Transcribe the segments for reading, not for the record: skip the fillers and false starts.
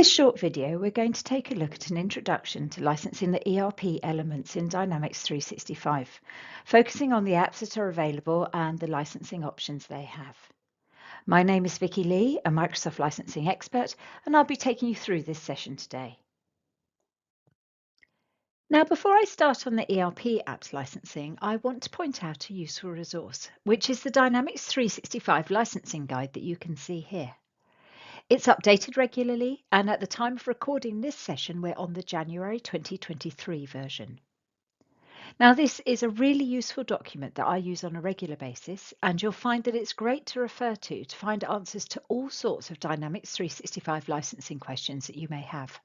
this short video, we're going to take a look at an introduction to licensing the ERP elements in Dynamics 365, focusing on the apps that are available and the licensing options they have. My name is Vicky Lee, a Microsoft licensing expert, and I'll be taking you through this session today. Now, before I start on the ERP apps licensing, I want to point out a useful resource, which is the Dynamics 365 licensing guide that you can see here. It's updated regularly, and at the time of recording this session, we're on the January 2023 version. Now, this is a really useful document that I use on a regular basis, and you'll find that it's great to refer to find answers to all sorts of Dynamics 365 licensing questions that you may have.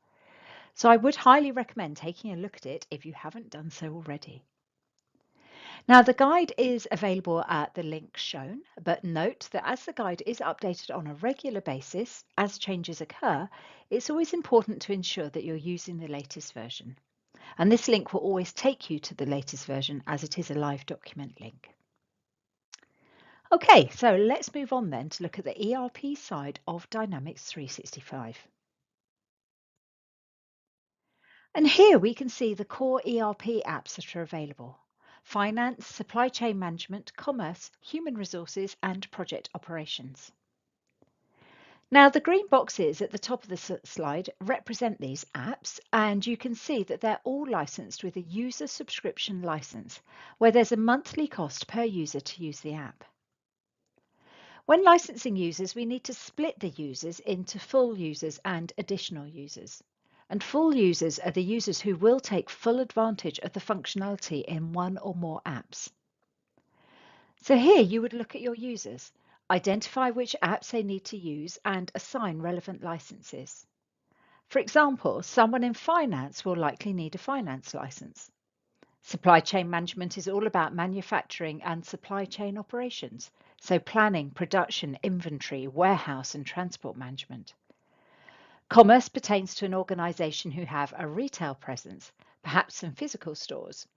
So I would highly recommend taking a look at it if you haven't done so already. Now, the guide is available at the link shown, but note that as the guide is updated on a regular basis, as changes occur, it's always important to ensure that you're using the latest version. And this link will always take you to the latest version as it is a live document link. Okay, so let's move on then to look at the ERP side of Dynamics 365. And here we can see the core ERP apps that are available: finance, supply chain management, commerce, human resources, and project operations. Now, the green boxes at the top of the slide represent these apps, and you can see that they're all licensed with a user subscription license, where there's a monthly cost per user to use the app. When licensing users, we need to split the users into full users and additional users. And full users are the users who will take full advantage of the functionality in one or more apps. So here you would look at your users, identify which apps they need to use, and assign relevant licenses. For example, someone in finance will likely need a finance license. Supply chain management is all about manufacturing and supply chain operations, so planning, production, inventory, warehouse, and transport management. Commerce pertains to an organisation who have a retail presence, perhaps some physical stores,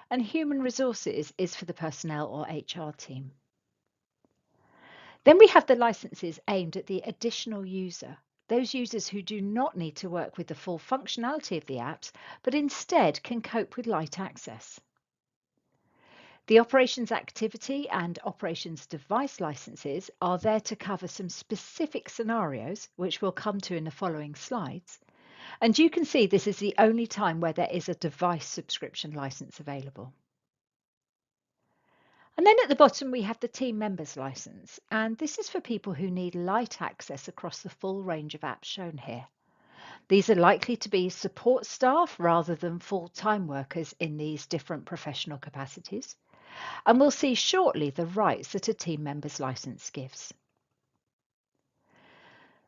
and human resources is for the personnel or HR team. Then we have the licenses aimed at the additional user, those users who do not need to work with the full functionality of the apps, but instead can cope with light access. The operations activity and operations device licenses are there to cover some specific scenarios, which we'll come to in the following slides. And you can see this is the only time where there is a device subscription license available. And then at the bottom, we have the team members license, and this is for people who need light access across the full range of apps shown here. These are likely to be support staff rather than full-time workers in these different professional capacities. And we'll see shortly the rights that a team member's license gives.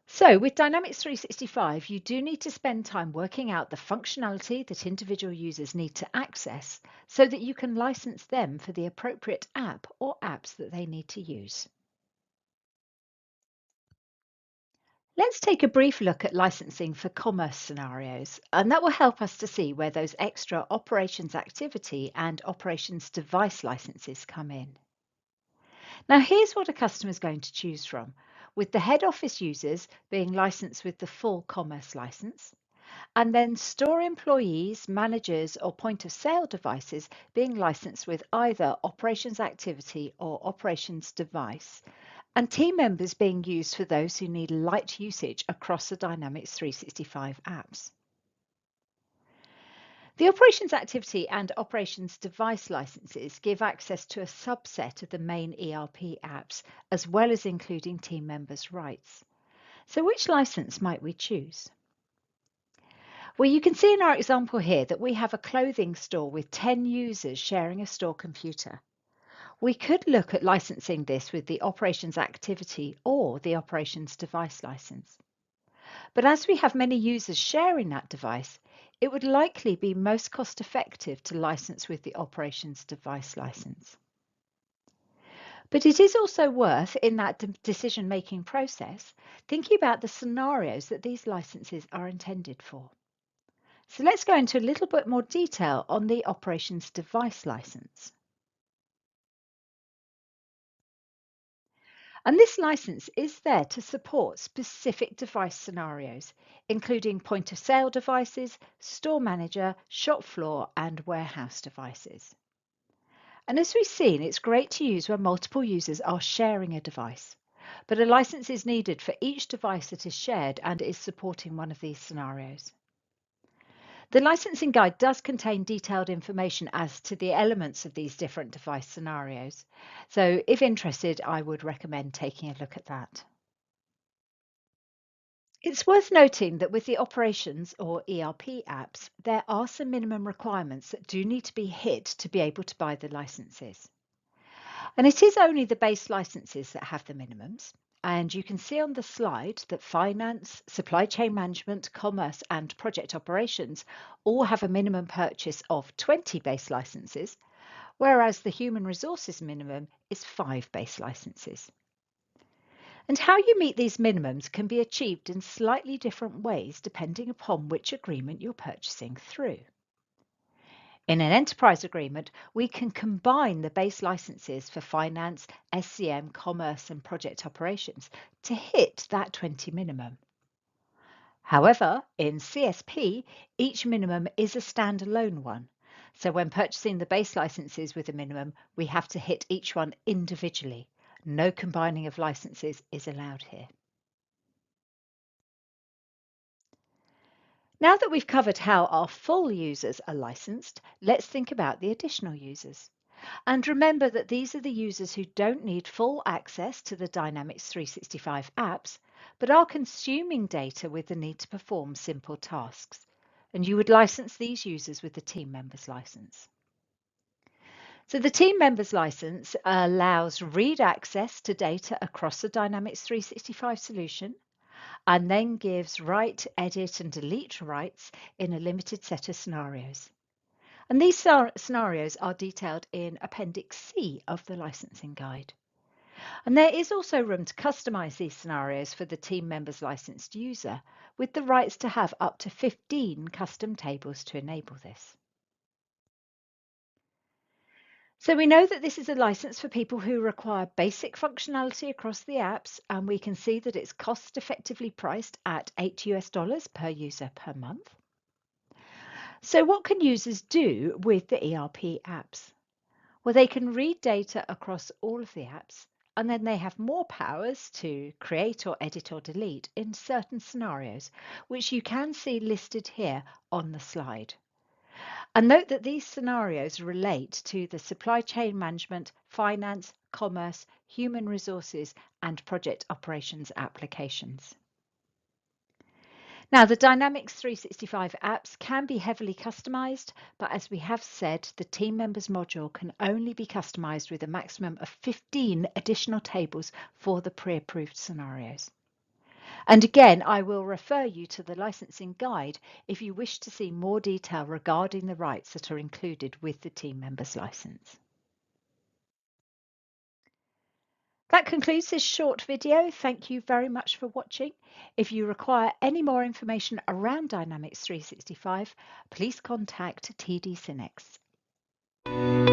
So with Dynamics 365, you do need to spend time working out the functionality that individual users need to access so that you can license them for the appropriate app or apps that they need to use. Let's take a brief look at licensing for commerce scenarios, and that will help us to see where those extra operations activity and operations device licenses come in. Now, here's what a customer is going to choose from, with the head office users being licensed with the full commerce license, and then store employees, managers, or point of sale devices being licensed with either operations activity or operations device, and team members being used for those who need light usage across the Dynamics 365 apps. The operations activity and operations device licenses give access to a subset of the main ERP apps, as well as including team members' rights. So which license might we choose? Well, you can see in our example here that we have a clothing store with 10 users sharing a store computer. We could look at licensing this with the operations activity or the operations device license. But as we have many users sharing that device, it would likely be most cost effective to license with the operations device license. But it is also worth, in that decision-making process, thinking about the scenarios that these licenses are intended for. So let's go into a little bit more detail on the operations device license. And this license is there to support specific device scenarios, including point of sale devices, store manager, shop floor, and warehouse devices. And as we've seen, it's great to use when multiple users are sharing a device, but a license is needed for each device that is shared and is supporting one of these scenarios. The licensing guide does contain detailed information as to the elements of these different device scenarios. So if interested, I would recommend taking a look at that. It's worth noting that with the operations or ERP apps, there are some minimum requirements that do need to be hit to be able to buy the licenses. And it is only the base licenses that have the minimums. And you can see on the slide that finance, supply chain management, commerce, and project operations all have a minimum purchase of 20 base licenses, whereas the human resources minimum is 5 base licenses. And how you meet these minimums can be achieved in slightly different ways depending upon which agreement you're purchasing through. In an enterprise agreement, we can combine the base licenses for finance, SCM, commerce, and project operations to hit that 20 minimum. However, in CSP, each minimum is a standalone one. So when purchasing the base licenses with a minimum, we have to hit each one individually. No combining of licenses is allowed here. Now that we've covered how our full users are licensed, let's think about the additional users. And remember that these are the users who don't need full access to the Dynamics 365 apps, but are consuming data with the need to perform simple tasks. And you would license these users with the team members license. So the team members license allows read access to data across the Dynamics 365 solution, and then gives write, edit, and delete rights in a limited set of scenarios. And these scenarios are detailed in Appendix C of the licensing guide. And there is also room to customize these scenarios for the team member's licensed user, with the rights to have up to 15 custom tables to enable this. So we know that this is a license for people who require basic functionality across the apps, and we can see that it's cost effectively priced at $8 per user per month. So what can users do with the ERP apps? Well, they can read data across all of the apps, and then they have more powers to create or edit or delete in certain scenarios, which you can see listed here on the slide. And note that these scenarios relate to the supply chain management, finance, commerce, human resources, and project operations applications. Now, the Dynamics 365 apps can be heavily customized, but as we have said, the team members module can only be customized with a maximum of 15 additional tables for the pre-approved scenarios. And again, I will refer you to the licensing guide if you wish to see more detail regarding the rights that are included with the team members license. That concludes this short video. Thank you very much for watching. If you require any more information around Dynamics 365, please contact TD SYNNEX.